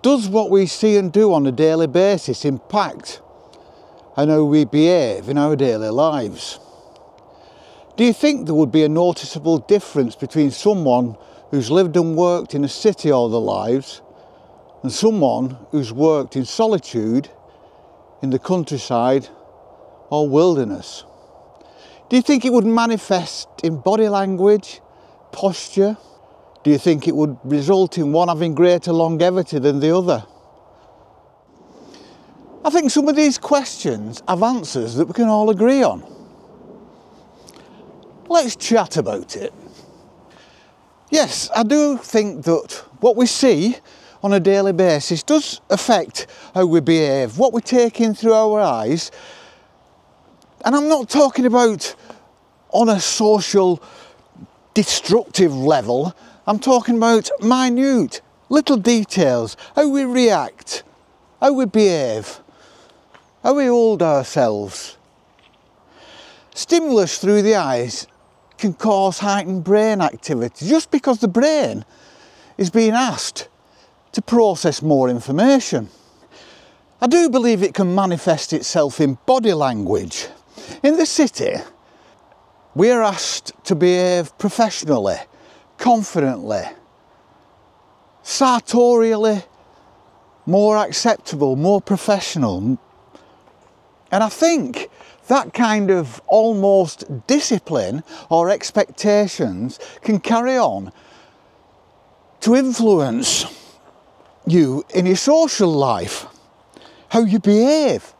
Does what we see and do on a daily basis impact on how we behave in our daily lives? Do you think there would be a noticeable difference between someone who's lived and worked in a city all their lives and someone who's worked in solitude in the countryside or wilderness? Do you think it would manifest in body language, posture? Do you think it would result in one having greater longevity than the other? I think some of these questions have answers that we can all agree on. Let's chat about it. Yes, I do think that what we see on a daily basis does affect how we behave, what we take in through our eyes. And I'm not talking about on a social destructive level. I'm talking about minute, little details, how we react, how we behave, how we hold ourselves. Stimulus through the eyes can cause heightened brain activity just because the brain is being asked to process more information. I do believe it can manifest itself in body language. In the city, we're asked to behave professionally, confidently, sartorially, more acceptable, more professional. And I think that kind of almost discipline or expectations can carry on to influence you in your social life, how you behave.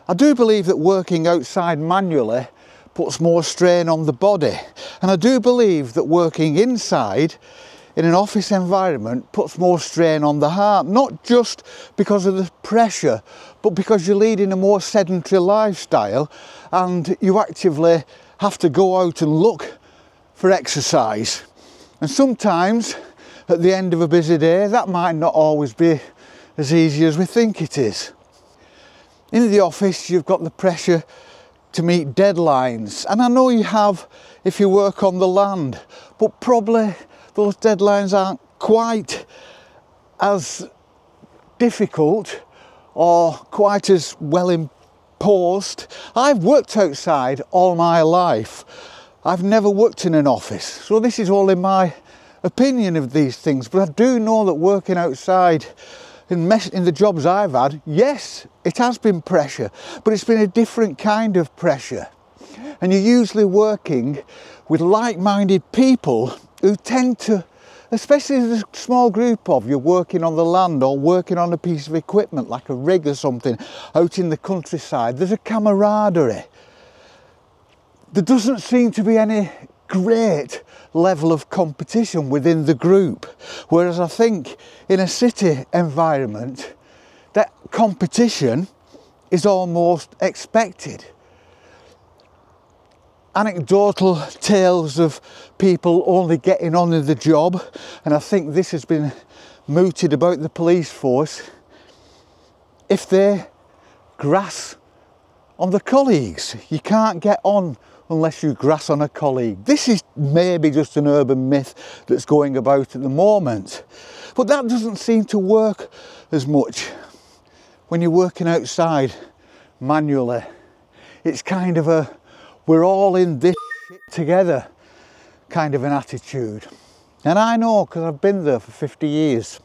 I do believe that working outside manually puts more strain on the body, and I do believe that working inside in an office environment puts more strain on the heart, not just because of the pressure, but because you're leading a more sedentary lifestyle and you actively have to go out and look for exercise. And sometimes at the end of a busy day, that might not always be as easy as we think it is. In the office, you've got the pressure to meet deadlines, and I know you have if you work on the land, but probably those deadlines aren't quite as difficult or quite as well imposed. I've worked outside all my life. I've never worked in an office, so this is only my opinion of these things, but I do know that working outside in the jobs I've had, yes, it has been pressure, but it's been a different kind of pressure. And you're usually working with like-minded people who tend to, especially as a small group of you working on the land or working on a piece of equipment like a rig or something out in the countryside, there's a camaraderie. There doesn't seem to be any great level of competition within the group, whereas I think in a city environment that competition is almost expected. Anecdotal tales of people only getting on in the job, and I think this has been mooted about the police force, if they grass on the colleagues. You can't get on unless you grass on a colleague. This is maybe just an urban myth that's going about at the moment, but that doesn't seem to work as much when you're working outside manually. It's kind of a we're all in this shit together kind of an attitude, and I know because I've been there for 50 years.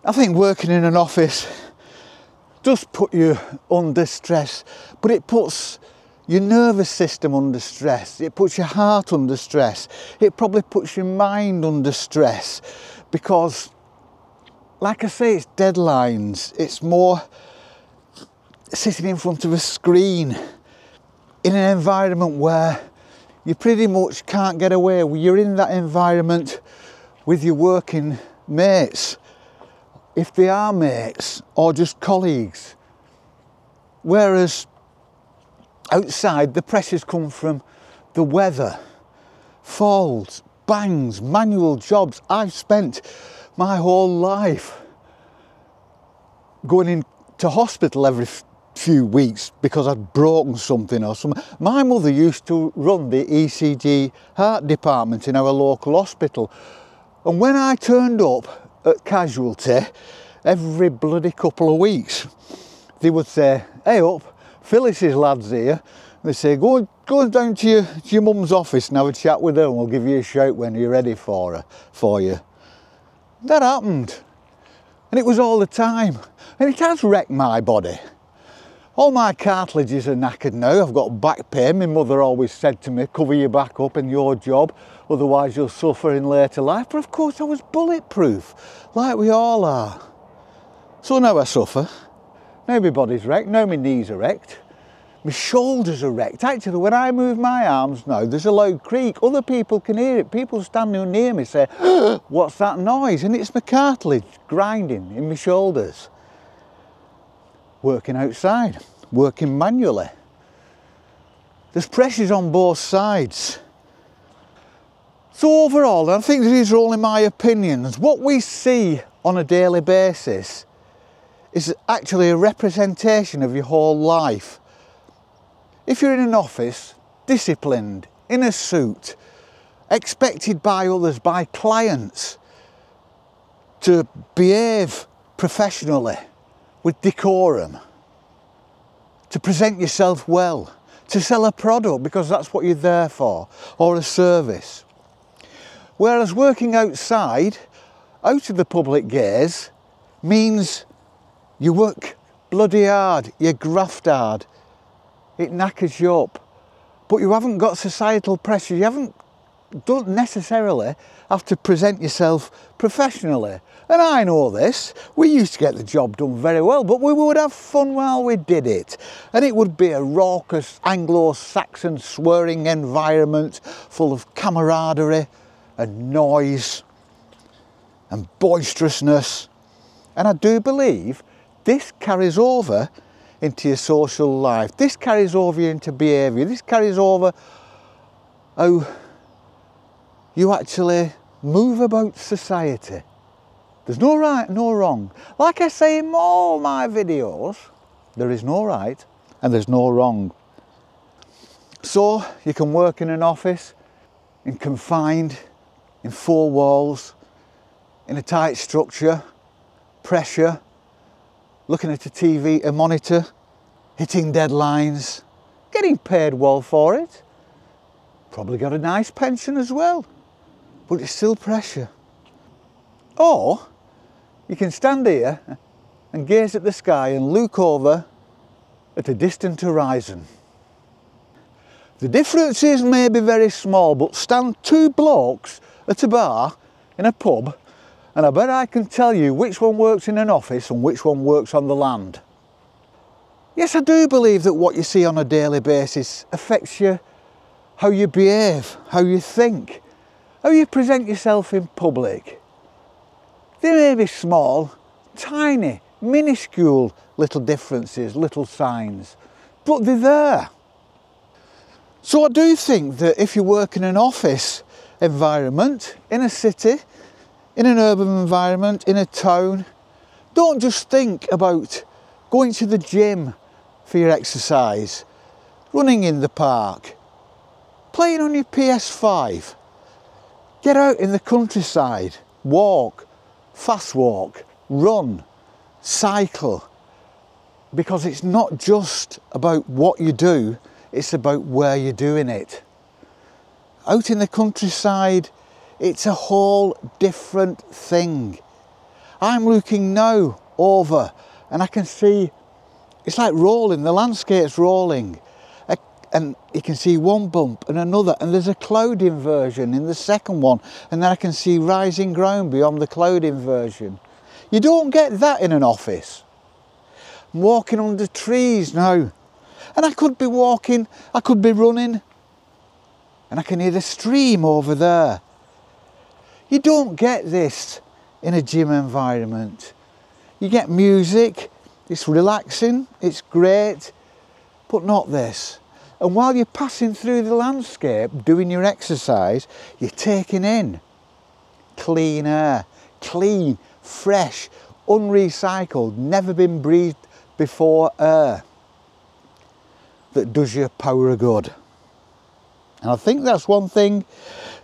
I think working in an office does put you under stress, but it puts your nervous system under stress, it puts your heart under stress, it probably puts your mind under stress, because like I say, it's deadlines, it's more sitting in front of a screen in an environment where you pretty much can't get away. You're in that environment with your working mates, if they are mates, or just colleagues. Whereas outside, the pressures come from the weather, falls, bangs, manual jobs. I've spent my whole life going into hospital every few weeks because I'd broken something or something. My mother used to run the ECG heart department in our local hospital, and when I turned up at Casualty, every bloody couple of weeks, they would say, "Hey up, Phyllis's lads here." They say, go down to your mum's office and have a chat with her and we'll give you a shout when you're ready for you. That happened. And it was all the time. And it has wrecked my body. All my cartilages are knackered now. I've got back pain. My mother always said to me, cover your back up in your job, otherwise you'll suffer in later life. But of course I was bulletproof, like we all are. So now I suffer. Now my body's wrecked, now my knees are wrecked. My shoulders are wrecked. Actually, when I move my arms now, there's a loud creak. Other people can hear it. People standing near me say, what's that noise? And it's my cartilage grinding in my shoulders. Working outside, working manually. There's pressures on both sides. So overall, and I think these are only my opinions, what we see on a daily basis is actually a representation of your whole life. If you're in an office, disciplined, in a suit, expected by others, by clients, to behave professionally, with decorum, to present yourself well, to sell a product because that's what you're there for, or a service. Whereas working outside, out of the public gaze, means you work bloody hard, you graft hard, it knackers you up, but you haven't got societal pressure, you don't necessarily have to present yourself professionally. And I know this, we used to get the job done very well, but we would have fun while we did it. And it would be a raucous Anglo-Saxon swearing environment full of camaraderie and noise and boisterousness. And I do believe this carries over into your social life. This carries over into behaviour. This carries over how you actually move about society. There's no right, no wrong. Like I say in all my videos, there is no right and there's no wrong. So you can work in an office, confined, in four walls, in a tight structure, pressure, looking at a TV, a monitor, hitting deadlines, getting paid well for it. Probably got a nice pension as well, but it's still pressure. Or you can stand here and gaze at the sky and look over at a distant horizon. The differences may be very small, but stand two blokes at a bar in a pub and I bet I can tell you which one works in an office and which one works on the land. Yes, I do believe that what you see on a daily basis affects you, how you behave, how you think, how you present yourself in public. They may be small, tiny, minuscule little differences, little signs, but they're there. So I do think that if you work in an office environment, in a city, in an urban environment, in a town, don't just think about going to the gym for your exercise, running in the park, playing on your PS5. Get out in the countryside, walk, fast walk, run, cycle, because it's not just about what you do, it's about where you're doing it. Out in the countryside, it's a whole different thing. I'm looking now over and I can see, it's like rolling, the landscape's rolling. And you can see one bump and another, and there's a cloud inversion in the second one, and then I can see rising ground beyond the cloud inversion. You don't get that in an office. I'm walking under trees now, and I could be walking, I could be running, and I can hear the stream over there. You don't get this in a gym environment. You get music, it's relaxing, it's great, but not this. And while you're passing through the landscape, doing your exercise, you're taking in clean air, clean, fresh, unrecycled, never been breathed before air that does you a power of good. And I think that's one thing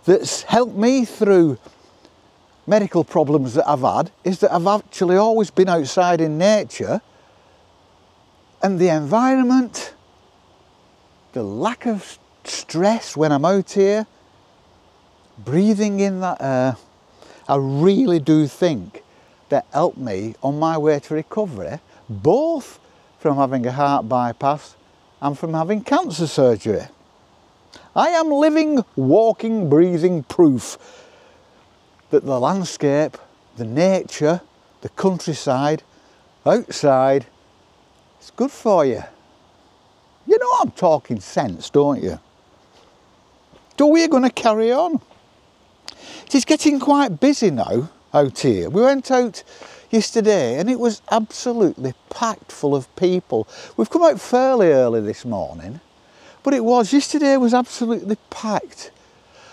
that's helped me through medical problems that I've had is that I've actually always been outside in nature, and the environment, the lack of stress when I'm out here, breathing in that air, I really do think that helped me on my way to recovery, both from having a heart bypass and from having cancer surgery. I am living, walking, breathing proof that the landscape, the nature, the countryside, outside, it's good for you. You know I'm talking sense, don't you? So we're going to carry on. It is getting quite busy now out here. We went out yesterday and it was absolutely packed full of people. We've come out fairly early this morning, but yesterday was absolutely packed.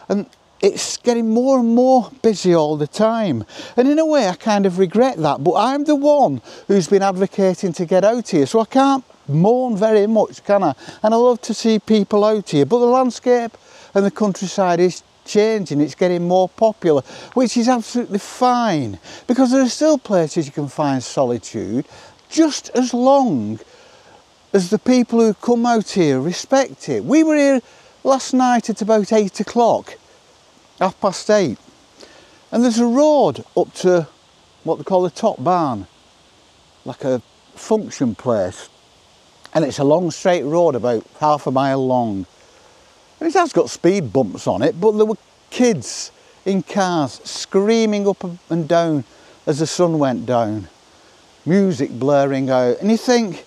And it's getting more and more busy all the time. And in a way I kind of regret that, but I'm the one who's been advocating to get out here, so I can't moan very much, can I? And I love to see people out here, but the landscape and the countryside is changing, it's getting more popular, which is absolutely fine, because there are still places you can find solitude, just as long as the people who come out here respect it. We were here last night at about 8 o'clock, 8:30, and there's a road up to what they call the top barn, like a function place, and it's a long straight road about half a mile long, and it has got speed bumps on it, but there were kids in cars screaming up and down as the sun went down, music blaring out, and you think,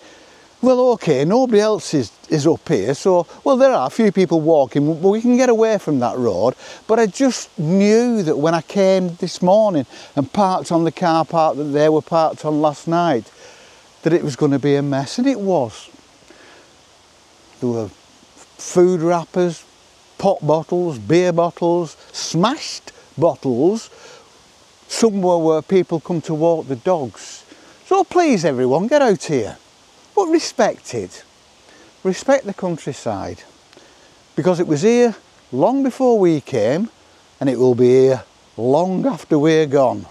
well, okay, nobody else is up here, so, well, there are a few people walking, but we can get away from that road. But I just knew that when I came this morning and parked on the car park that they were parked on last night, that it was going to be a mess, and it was. There were food wrappers, pop bottles, beer bottles, smashed bottles, somewhere where people come to walk the dogs. So please everyone, get out here. But respect it. Respect the countryside, because it was here long before we came, and it will be here long after we're gone.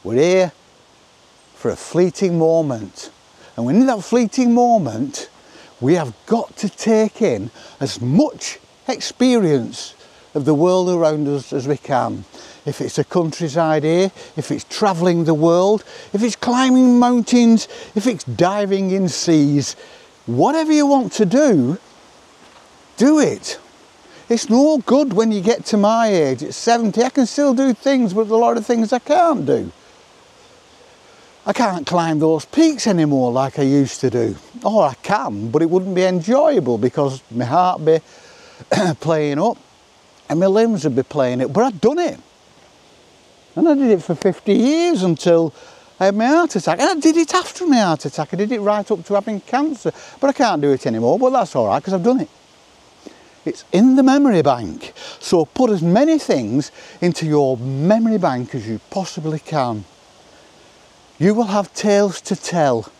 We're here for a fleeting moment, and in that fleeting moment we have got to take in as much experience of the world around us as we can. If it's a countryside here, if it's travelling the world, if it's climbing mountains, if it's diving in seas, whatever you want to do, do it. It's no good when you get to my age, at 70, I can still do things, but a lot of things I can't do. I can't climb those peaks anymore like I used to do. Or I can, but it wouldn't be enjoyable because my heart would be playing up and my limbs would be playing it, but I'd done it. And I did it for 50 years until I had my heart attack. And I did it after my heart attack. I did it right up to having cancer. But I can't do it anymore, but that's all right because I've done it. It's in the memory bank. So put as many things into your memory bank as you possibly can. You will have tales to tell.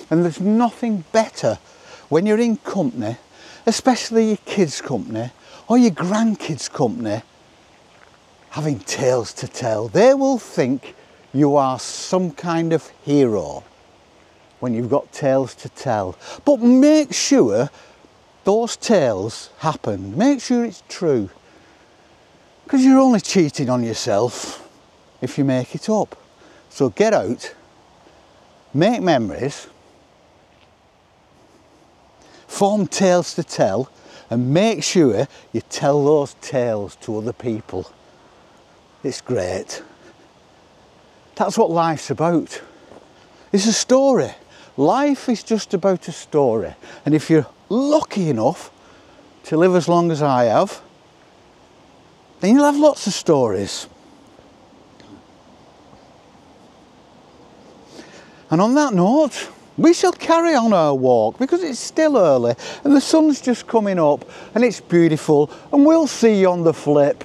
And there's nothing better when you're in company, especially your kids' company or your grandkids' company, having tales to tell. They will think you are some kind of hero when you've got tales to tell. But make sure those tales happen. Make sure it's true. Because you're only cheating on yourself if you make it up. So get out, make memories, form tales to tell, and make sure you tell those tales to other people. It's great. That's what life's about. It's a story. Life is just about a story. And if you're lucky enough to live as long as I have, then you'll have lots of stories. And on that note, we shall carry on our walk because it's still early and the sun's just coming up and it's beautiful, and we'll see you on the flip.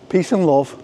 Peace and love.